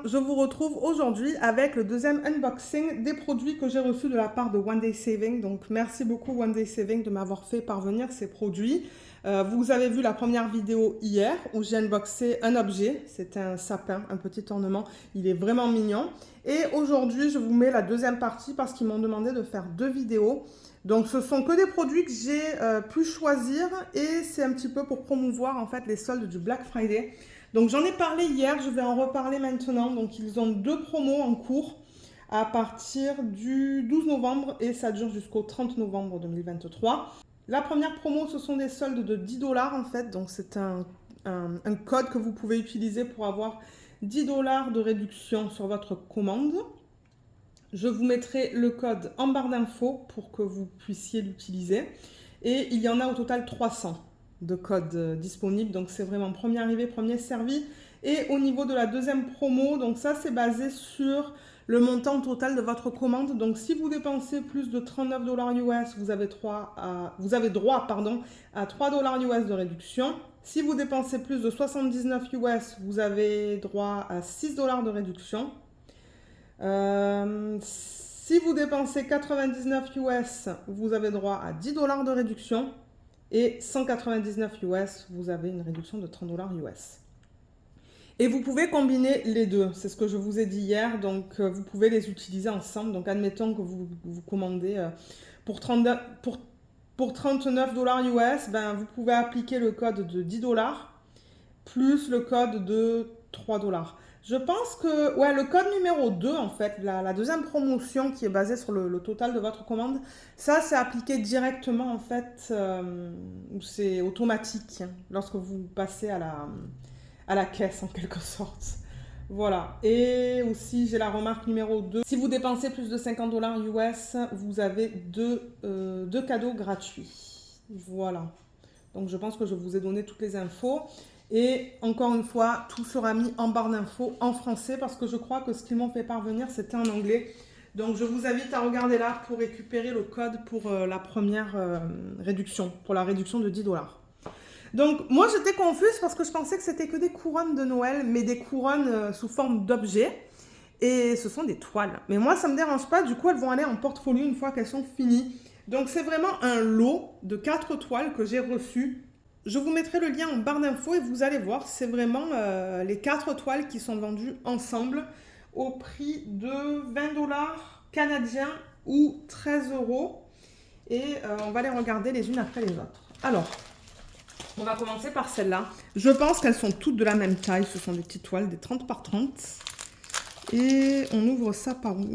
je vous retrouve aujourd'hui avec le deuxième unboxing des produits que j'ai reçus de la part de One Day Saving. Donc merci beaucoup One Day Saving de m'avoir fait parvenir ces produits. Vous avez vu la première vidéo hier où j'ai unboxé un objet, c'était un sapin, un petit ornement, il est vraiment mignon. Et aujourd'hui je vous mets la deuxième partie parce qu'ils m'ont demandé de faire deux vidéos. Donc ce sont que des produits que j'ai pu choisir et c'est un petit peu pour promouvoir en fait les soldes du Black Friday. Donc j'en ai parlé hier, je vais en reparler maintenant. Donc ils ont deux promos en cours à partir du 12 novembre et ça dure jusqu'au 30 novembre 2023. La première promo, ce sont des soldes de 10 $ en fait. Donc c'est un code que vous pouvez utiliser pour avoir 10 $ de réduction sur votre commande. Je vous mettrai le code en barre d'infos pour que vous puissiez l'utiliser. Et il y en a au total 300 de codes disponibles. Donc c'est vraiment premier arrivé, premier servi. Et au niveau de la deuxième promo, donc ça c'est basé sur le montant total de votre commande. Donc si vous dépensez plus de 39 $ US, vous avez droit à 3 $ US de réduction. Si vous dépensez plus de 79 US, vous avez droit à 6 $ de réduction. Si vous dépensez 99 US, vous avez droit à 10 $ de réduction. Et 199 US, vous avez une réduction de 30 $ US. Et vous pouvez combiner les deux, c'est ce que je vous ai dit hier, donc vous pouvez les utiliser ensemble. Donc admettons que vous commandez pour 39 $ US, ben, vous pouvez appliquer le code de 10 $ plus le code de 3 $. Je pense que ouais, le code numéro 2, en fait, la deuxième promotion qui est basée sur le total de votre commande, ça c'est appliqué directement en fait, c'est automatique lorsque vous passez à la caisse en quelque sorte. Voilà. Et aussi j'ai la remarque numéro 2, si vous dépensez plus de 50 $ US, vous avez deux cadeaux gratuits. Voilà. Donc je pense que je vous ai donné toutes les infos. Et encore une fois, tout sera mis en barre d'infos en français parce que je crois que ce qu'ils m'ont fait parvenir, c'était en anglais. Donc je vous invite à regarder là pour récupérer le code pour la première réduction, pour la réduction de 10 $. Donc moi j'étais confuse parce que je pensais que c'était que des couronnes de Noël, mais des couronnes sous forme d'objets. Et ce sont des toiles. Mais moi ça ne me dérange pas, du coup elles vont aller en portfolio une fois qu'elles sont finies. Donc c'est vraiment un lot de 4 toiles que j'ai reçues. Je vous mettrai le lien en barre d'infos et vous allez voir, c'est vraiment les 4 toiles qui sont vendues ensemble au prix de 20 $ canadiens ou 13 €. Et on va les regarder les unes après les autres. Alors, on va commencer par celle-là. Je pense qu'elles sont toutes de la même taille, ce sont des petites toiles, des 30 par 30. Et on ouvre ça par où?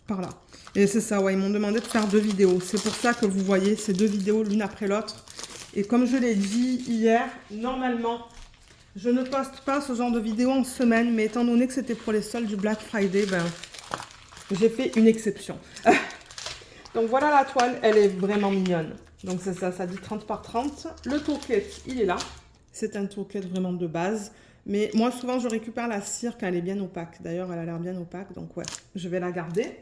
Par là. Et c'est ça, ouais, ils m'ont demandé de faire 2 vidéos. C'est pour ça que vous voyez ces 2 vidéos l'une après l'autre. Et comme je l'ai dit hier, normalement, je ne poste pas ce genre de vidéo en semaine, mais étant donné que c'était pour les soldes du Black Friday, ben, j'ai fait une exception. Donc voilà la toile, elle est vraiment mignonne. Donc c'est ça, ça dit 30 par 30. Le toolkit, il est là. C'est un toolkit vraiment de base. Mais moi, souvent, je récupère la cire quand elle est bien opaque. D'ailleurs, elle a l'air bien opaque, donc ouais, je vais la garder.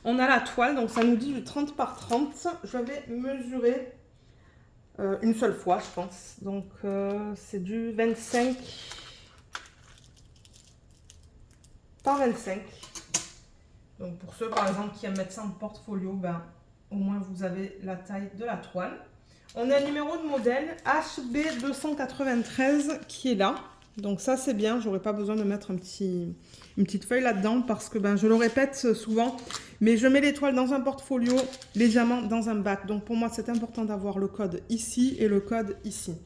On a la toile, donc ça nous dit du 30 par 30. Je vais mesurer une seule fois, je pense. Donc, c'est du 25 par 25. Donc, pour ceux, par exemple, qui aiment mettre ça en portfolio, ben, au moins, vous avez la taille de la toile. On a un numéro de modèle HB293 qui est là. Donc, ça, c'est bien. J'aurais pas besoin de mettre une petite feuille là-dedans parce que, ben, je le répète souvent, mais je mets les toiles dans un portfolio, les diamants dans un bac. Donc, pour moi, c'est important d'avoir le code ici et le code ici.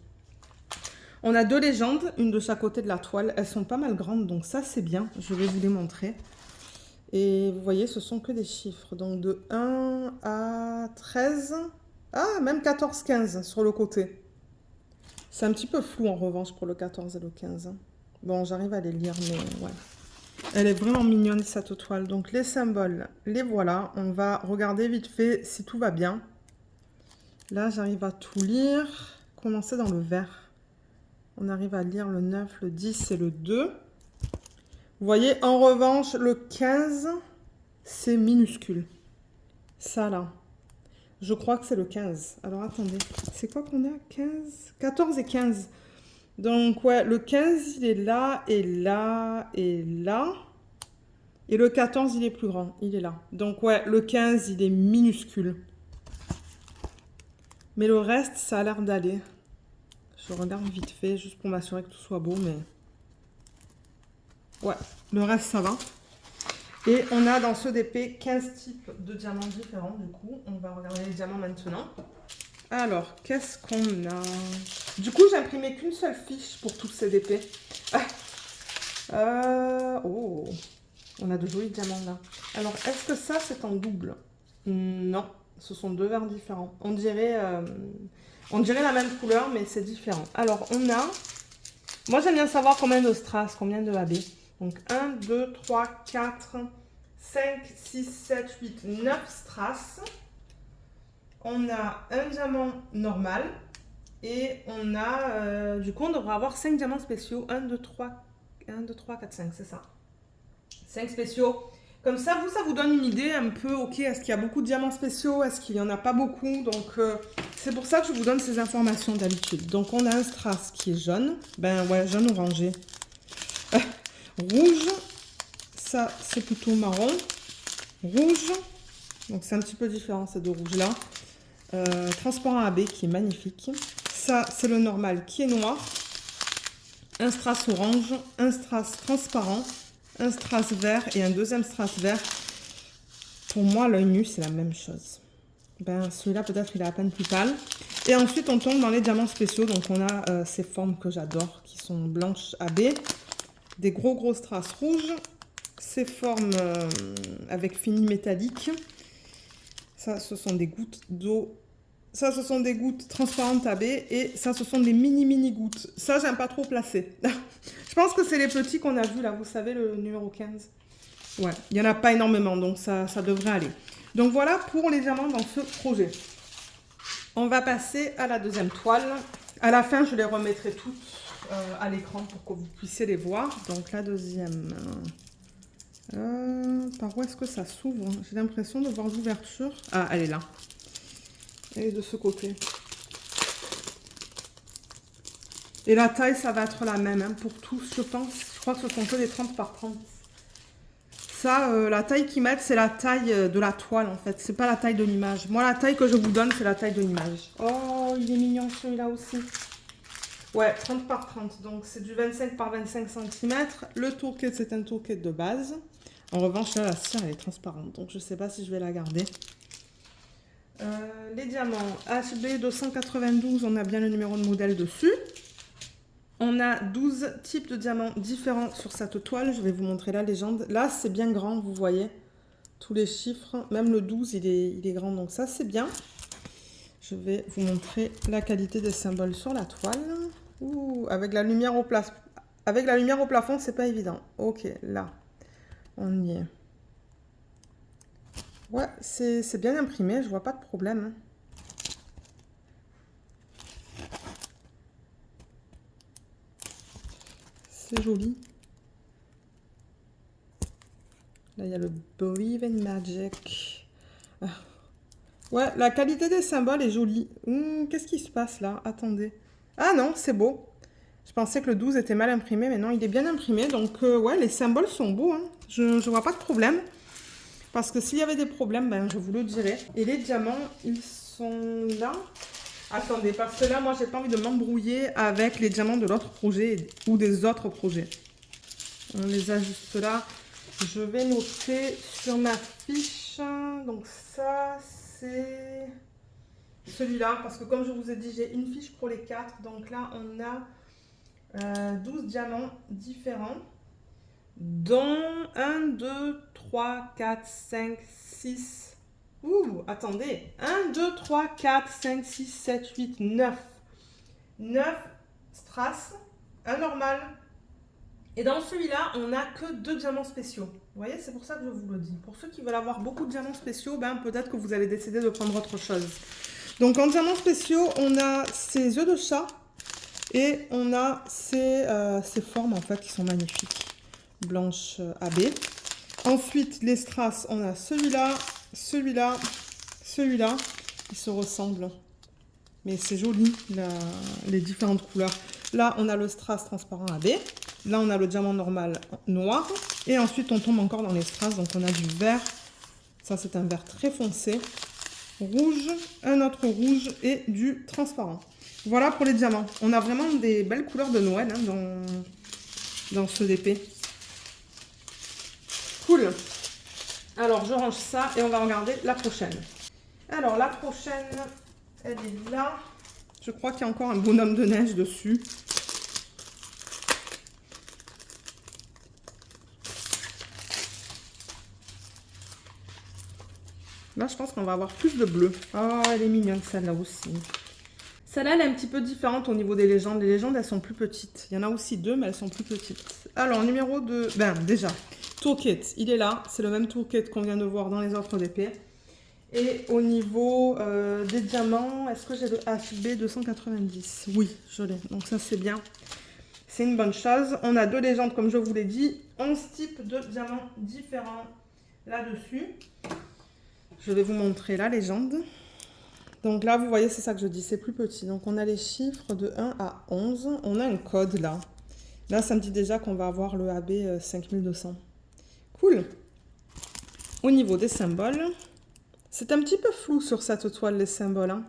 On a 2 légendes, une de chaque côté de la toile. Elles sont pas mal grandes, donc ça, c'est bien. Je vais vous les montrer. Et vous voyez, ce sont que des chiffres. Donc, de 1 à 13. Ah, même 14, 15 sur le côté. C'est un petit peu flou, en revanche, pour le 14 et le 15. Bon, j'arrive à les lire, mais ouais. Elle est vraiment mignonne, cette toile. Donc, les symboles, les voilà. On va regarder vite fait si tout va bien. Là, j'arrive à tout lire. Commencer dans le vert. On arrive à lire le 9, le 10 et le 2. Vous voyez, en revanche, le 15, c'est minuscule. Ça, là. Je crois que c'est le 15. Alors, attendez. C'est quoi qu'on a? 15, 14 et 15. Donc, ouais, le 15, il est là, et là, et là. Et le 14, il est plus grand. Il est là. Donc, ouais, le 15, il est minuscule. Mais le reste, ça a l'air d'aller. Je regarde vite fait, juste pour m'assurer que tout soit beau, mais... Ouais, le reste, ça va. Et on a dans ce DP 15 types de diamants différents, du coup. On va regarder les diamants maintenant. Alors, qu'est-ce qu'on a? Du coup, j'ai imprimé qu'une seule fiche pour tous ces DP. Oh, on a de jolis diamants là. Alors, est-ce que ça, c'est en double? Non, ce sont deux verres différents. On dirait la même couleur, mais c'est différent. Alors, on a... Moi, j'aime bien savoir combien de strass, combien de AB. Donc, 1, 2, 3, 4, 5, 6, 7, 8, 9 strass. On a un diamant normal. Et on a... du coup, on devrait avoir 5 diamants spéciaux. 1, 2, 3, 4, 5, c'est ça. 5 spéciaux. Comme ça vous donne une idée un peu, ok, est-ce qu'il y a beaucoup de diamants spéciaux? Est-ce qu'il n'y en a pas beaucoup? Donc, c'est pour ça que je vous donne ces informations d'habitude. Donc, on a un strass qui est jaune. Ben ouais, jaune orangé. Rouge. Ça, c'est plutôt marron. Rouge. Donc, c'est un petit peu différent, ces deux rouges-là. Transparent AB qui est magnifique. Ça, c'est le normal qui est noir. Un strass orange. Un strass transparent. Un strass vert et un deuxième strass vert. Pour moi, l'œil nu, c'est la même chose. Ben, celui-là, peut-être, il est à peine plus pâle. Et ensuite, on tombe dans les diamants spéciaux. Donc, on a ces formes que j'adore, qui sont blanches AB. Des gros strass rouges. Ces formes avec fini métallique. Ça, ce sont des gouttes d'eau. Ça, ce sont des gouttes transparentes AB. Et ça, ce sont des mini gouttes. Ça, j'aime pas trop placer. Je pense que c'est les petits qu'on a vus là, vous savez, le numéro 15. Ouais, il n'y en a pas énormément, donc ça devrait aller. Donc voilà pour les diamants dans ce projet. On va passer à la deuxième toile. À la fin, je les remettrai toutes à l'écran pour que vous puissiez les voir. Donc la deuxième... par où est-ce que ça s'ouvre? J'ai l'impression de voir l'ouverture. Ah, elle est là. Elle est de ce côté. Et la taille, ça va être la même hein, pour tous, je pense. Je crois que ce sont que des 30 par 30. Ça, la taille qu'ils mettent, c'est la taille de la toile, en fait. C'est pas la taille de l'image. Moi, la taille que je vous donne, c'est la taille de l'image. Oh, il est mignon, celui-là aussi. Ouais, 30 par 30. Donc, c'est du 25 par 25 cm. Le tourquet, c'est un tourquet de base. En revanche, là, la cire, elle est transparente. Donc, je sais pas si je vais la garder. Les diamants HB 292, on a bien le numéro de modèle dessus. On a 12 types de diamants différents sur cette toile. Je vais vous montrer la légende. Là, c'est bien grand, vous voyez. Tous les chiffres. Même le 12, il est grand. Donc ça, c'est bien. Je vais vous montrer la qualité des symboles sur la toile. Ouh, avec la lumière au plafond, c'est pas évident. Ok, là, on y est. Ouais, c'est bien imprimé. Je vois pas de problème. C'est joli. Là, il y a le Believe in Magic. Ah. Ouais, la qualité des symboles est jolie. Qu'est-ce qui se passe là? Attendez. Ah non, c'est beau. Je pensais que le 12 était mal imprimé, mais non, il est bien imprimé. Donc, ouais, les symboles sont beaux. Hein. Je ne vois pas de problème. Parce que s'il y avait des problèmes, ben, je vous le dirais. Et les diamants, ils sont là. Attendez, parce que là, moi, j'ai pas envie de m'embrouiller avec les diamants de l'autre projet ou des autres projets. On les ajuste là. Je vais noter sur ma fiche. Donc ça, c'est celui-là. Parce que comme je vous ai dit, j'ai une fiche pour les 4. Donc là, on a 12 diamants différents. Dont 1, 2, 3, 4, 5, 6... Ouh, attendez. 1, 2, 3, 4, 5, 6, 7, 8, 9. 9 strass, un normal. Et dans celui-là, on n'a que 2 diamants spéciaux. Vous voyez, c'est pour ça que je vous le dis. Pour ceux qui veulent avoir beaucoup de diamants spéciaux, ben, peut-être que vous allez décider de prendre autre chose. Donc, en diamants spéciaux, on a ces yeux de chat. Et on a ces formes, en fait, qui sont magnifiques. Blanche AB. Ensuite, les strass, on a celui-là, celui-là, celui-là. Ils se ressemblent. Mais c'est joli, les différentes couleurs. Là, on a le strass transparent AB. Là, on a le diamant normal noir. Et ensuite, on tombe encore dans les strass. Donc, on a du vert. Ça, c'est un vert très foncé. Rouge, un autre rouge et du transparent. Voilà pour les diamants. On a vraiment des belles couleurs de Noël hein, dans ce DP. Cool. Alors, je range ça et on va regarder la prochaine. Alors, la prochaine, elle est là. Je crois qu'il y a encore un bonhomme de neige dessus. Là, je pense qu'on va avoir plus de bleu. Oh, elle est mignonne, celle-là aussi. Celle-là, elle est un petit peu différente au niveau des légendes. Les légendes, elles sont plus petites. Il y en a aussi deux, mais elles sont plus petites. Alors, numéro 2, ben déjà, toolkit, il est là. C'est le même toolkit qu'on vient de voir dans les autres DP. Et au niveau des diamants, est-ce que j'ai le HB 290? Oui, je l'ai. Donc ça, c'est bien. C'est une bonne chose. On a deux légendes, comme je vous l'ai dit. 11 types de diamants différents là-dessus. Je vais vous montrer la légende. Donc là, vous voyez, c'est ça que je dis, c'est plus petit. Donc on a les chiffres de 1 à 11. On a un code là. Là, ça me dit déjà qu'on va avoir le AB 5200. Cool. Au niveau des symboles, c'est un petit peu flou sur cette toile, les symboles. Hein.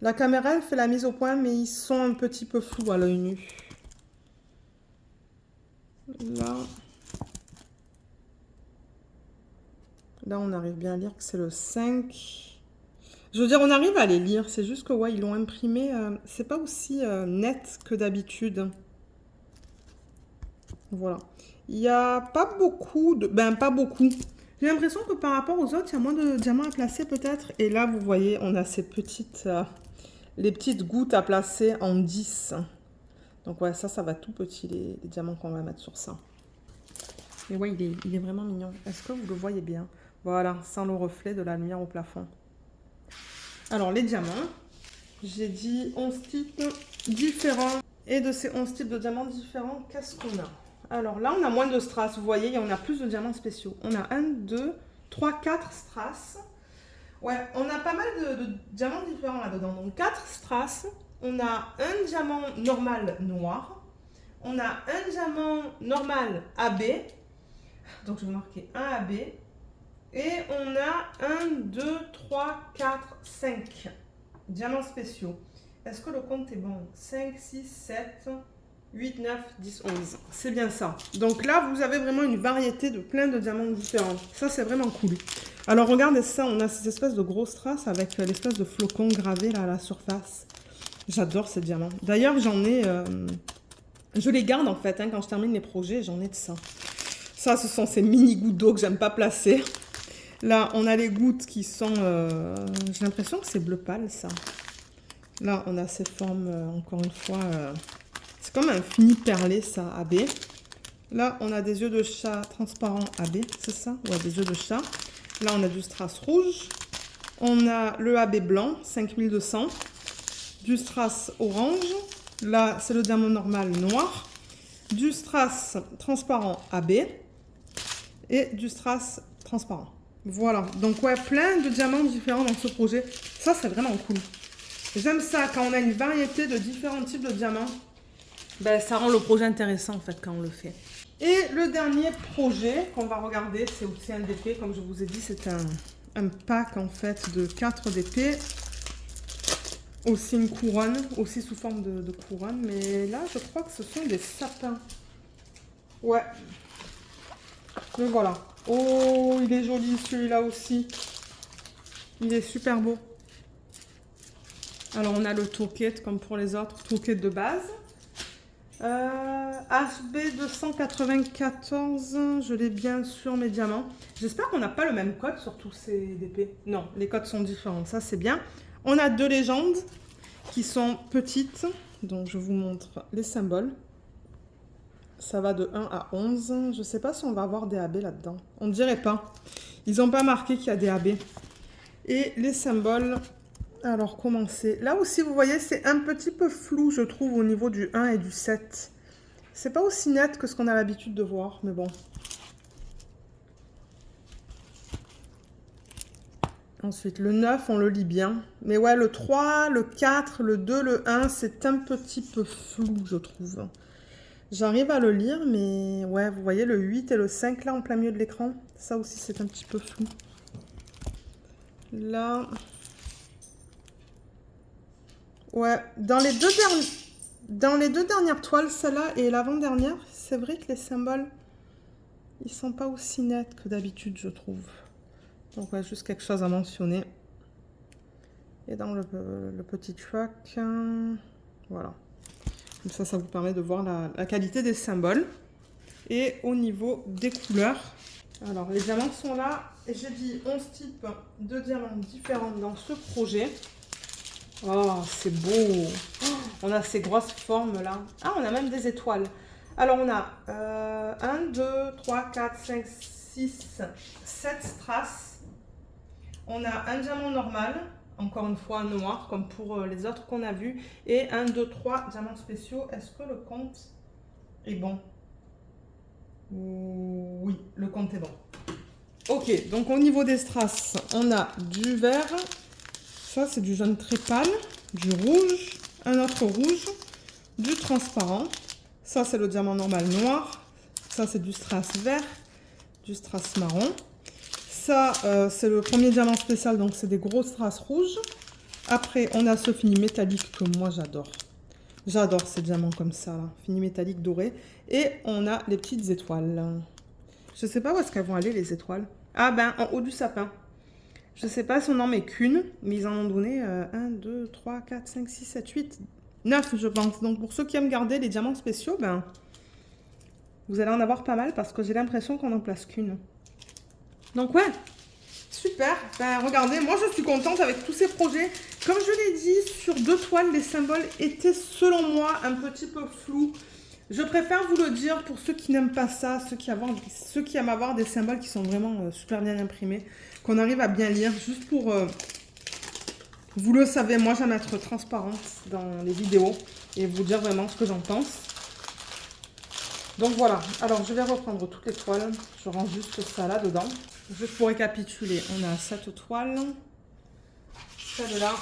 La caméra, elle fait la mise au point, mais ils sont un petit peu flous à l'œil nu. Là, on arrive bien à lire que c'est le 5. Je veux dire, on arrive à les lire. C'est juste que, ouais, ils l'ont imprimé. C'est pas aussi net que d'habitude. Voilà. Il n'y a pas beaucoup de... Ben, pas beaucoup. J'ai l'impression que par rapport aux autres, il y a moins de diamants à placer peut-être. Et là, vous voyez, on a ces petites... les petites gouttes à placer en 10. Donc, ouais, ça va tout petit, les diamants qu'on va mettre sur ça. Mais ouais, il est vraiment mignon. Est-ce que vous le voyez bien? Voilà, sans le reflet de la lumière au plafond. Alors, les diamants, j'ai dit 11 types différents. Et de ces 11 types de diamants différents, qu'est-ce qu'on a? Alors là, on a moins de strass, vous voyez, et on a plus de diamants spéciaux. On a 1, 2, 3, 4 strass. Ouais, on a pas mal de diamants différents là-dedans. Donc 4 strass. On a un diamant normal noir. On a un diamant normal AB. Donc je vais marquer 1 AB. Et on a 1, 2, 3, 4, 5 diamants spéciaux. Est-ce que le compte est bon? 5, 6, 7, 8, 9, 10, 11. C'est bien ça. Donc là, vous avez vraiment une variété de plein de diamants différents. Ça, c'est vraiment cool. Alors, regardez ça. On a ces espèces de grosses traces avec l'espèce de flocons gravés là à la surface. J'adore ces diamants. D'ailleurs, j'en ai... je les garde en fait. Hein, quand je termine les projets, j'en ai de ça. Ça, ce sont ces mini gouttes d'eau que j'aime pas placer. Là, on a les gouttes qui sont... j'ai l'impression que c'est bleu pâle, ça. Là, on a ces formes, encore une fois... c'est comme un fini perlé, ça, AB. Là, on a des yeux de chat transparents AB, c'est ça? Ouais, des yeux de chat. Là, on a du strass rouge. On a le AB blanc, 5200. Du strass orange. Là, c'est le diamant normal noir. Du strass transparent AB. Et du strass transparent. Voilà, donc ouais, plein de diamants différents dans ce projet. Ça, c'est vraiment cool. J'aime ça, quand on a une variété de différents types de diamants. Ben, ça rend le projet intéressant, en fait, quand on le fait. Et le dernier projet qu'on va regarder, c'est aussi un DP. Comme je vous ai dit, c'est un pack, en fait, de 4 DP. Aussi une couronne, aussi sous forme de couronne. Mais là, je crois que ce sont des sapins. Ouais. Mais voilà. Oh, il est joli celui-là aussi. Il est super beau. Alors, on a le toolkit comme pour les autres, toolkit de base. HB 294, je l'ai bien sur mes diamants. J'espère qu'on n'a pas le même code sur tous ces DP. Non, les codes sont différents, ça c'est bien. On a deux légendes qui sont petites. Donc, je vous montre les symboles. Ça va de 1 à 11. Je ne sais pas si on va avoir des AB là-dedans. On ne dirait pas. Ils n'ont pas marqué qu'il y a des AB. Et les symboles, alors comment c'est? Là aussi, vous voyez, c'est un petit peu flou, je trouve, au niveau du 1 et du 7. C'est pas aussi net que ce qu'on a l'habitude de voir, mais bon. Ensuite, le 9, on le lit bien. Mais ouais, le 3, le 4, le 2, le 1, c'est un petit peu flou, je trouve. J'arrive à le lire, mais ouais, vous voyez le 8 et le 5 là en plein milieu de l'écran. Ça aussi, c'est un petit peu flou. Là. Ouais, dans les deux dernières toiles, celle-là et l'avant-dernière, c'est vrai que les symboles, ils sont pas aussi nets que d'habitude, je trouve. Donc ouais, juste quelque chose à mentionner. Et dans le petit track, voilà. Comme ça vous permet de voir la qualité des symboles. Et au niveau des couleurs, alors les diamants sont là. Et j'ai dit 11 types de diamants différents dans ce projet. Oh, c'est beau. Oh, on a ces grosses formes là. Ah, on a même des étoiles. Alors on a 1, 2, 3, 4, 5, 6, 7 strass. On a un diamant normal, encore une fois noir, comme pour les autres qu'on a vus. Et 1, 2, 3 diamants spéciaux. Est-ce que le compte est bon? Oui, le compte est bon. Ok, donc au niveau des strass, on a du vert. Ça, c'est du jaune très pâle, du rouge, un autre rouge, du transparent. Ça, c'est le diamant normal noir. Ça, c'est du strass vert, du strass marron. Ça, c'est le premier diamant spécial, donc c'est des gros strass rouges. Après, on a ce fini métallique que moi, j'adore. J'adore ces diamants comme ça, là. Fini métallique doré. Et on a les petites étoiles. Je ne sais pas où est-ce qu'elles vont aller, les étoiles. Ah ben, en haut du sapin. Je ne sais pas si on n'en met qu'une, mais ils en ont donné 1, 2, 3, 4, 5, 6, 7, 8, 9, je pense. Donc, pour ceux qui aiment garder les diamants spéciaux, ben, vous allez en avoir pas mal parce que j'ai l'impression qu'on n'en place qu'une. Donc, ouais, super. Ben, regardez, moi, je suis contente avec tous ces projets. Comme je l'ai dit, sur 2 toiles, les symboles étaient, selon moi, un petit peu flous. Je préfère vous le dire pour ceux qui n'aiment pas ça, ceux qui aiment avoir des symboles qui sont vraiment super bien imprimés, qu'on arrive à bien lire, juste pour... vous le savez, moi j'aime être transparente dans les vidéos et vous dire vraiment ce que j'en pense. Donc voilà, alors je vais reprendre toutes les toiles, je range juste ça là-dedans. Juste pour récapituler, on a cette toile, celle-là,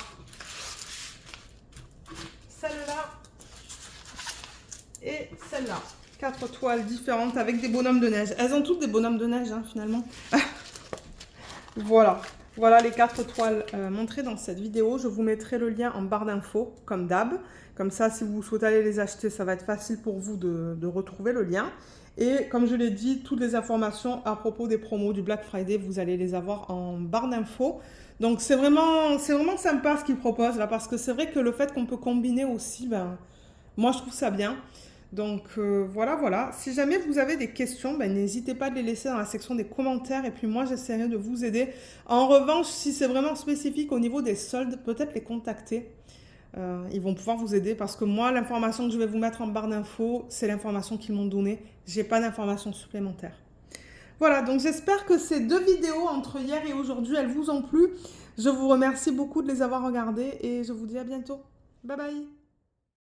celle-là, et celle-là. 4 toiles différentes avec des bonhommes de neige. Elles ont toutes des bonhommes de neige, hein, finalement. Voilà. Voilà les 4 toiles montrées dans cette vidéo. Je vous mettrai le lien en barre d'infos, comme d'hab. Comme ça, si vous souhaitez aller les acheter, ça va être facile pour vous de retrouver le lien. Et comme je l'ai dit, toutes les informations à propos des promos du Black Friday, vous allez les avoir en barre d'infos. Donc, c'est vraiment sympa ce qu'ils proposent là, parce que c'est vrai que le fait qu'on peut combiner aussi, ben, moi, je trouve ça bien. Donc, voilà. Si jamais vous avez des questions, ben, n'hésitez pas à les laisser dans la section des commentaires. Et puis moi, j'essaierai de vous aider. En revanche, si c'est vraiment spécifique au niveau des soldes, peut-être les contacter. Ils vont pouvoir vous aider parce que moi, l'information que je vais vous mettre en barre d'infos, c'est l'information qu'ils m'ont donnée. J'ai pas d'informations supplémentaires. Voilà, donc j'espère que ces 2 vidéos entre hier et aujourd'hui, elles vous ont plu. Je vous remercie beaucoup de les avoir regardées et je vous dis à bientôt. Bye bye!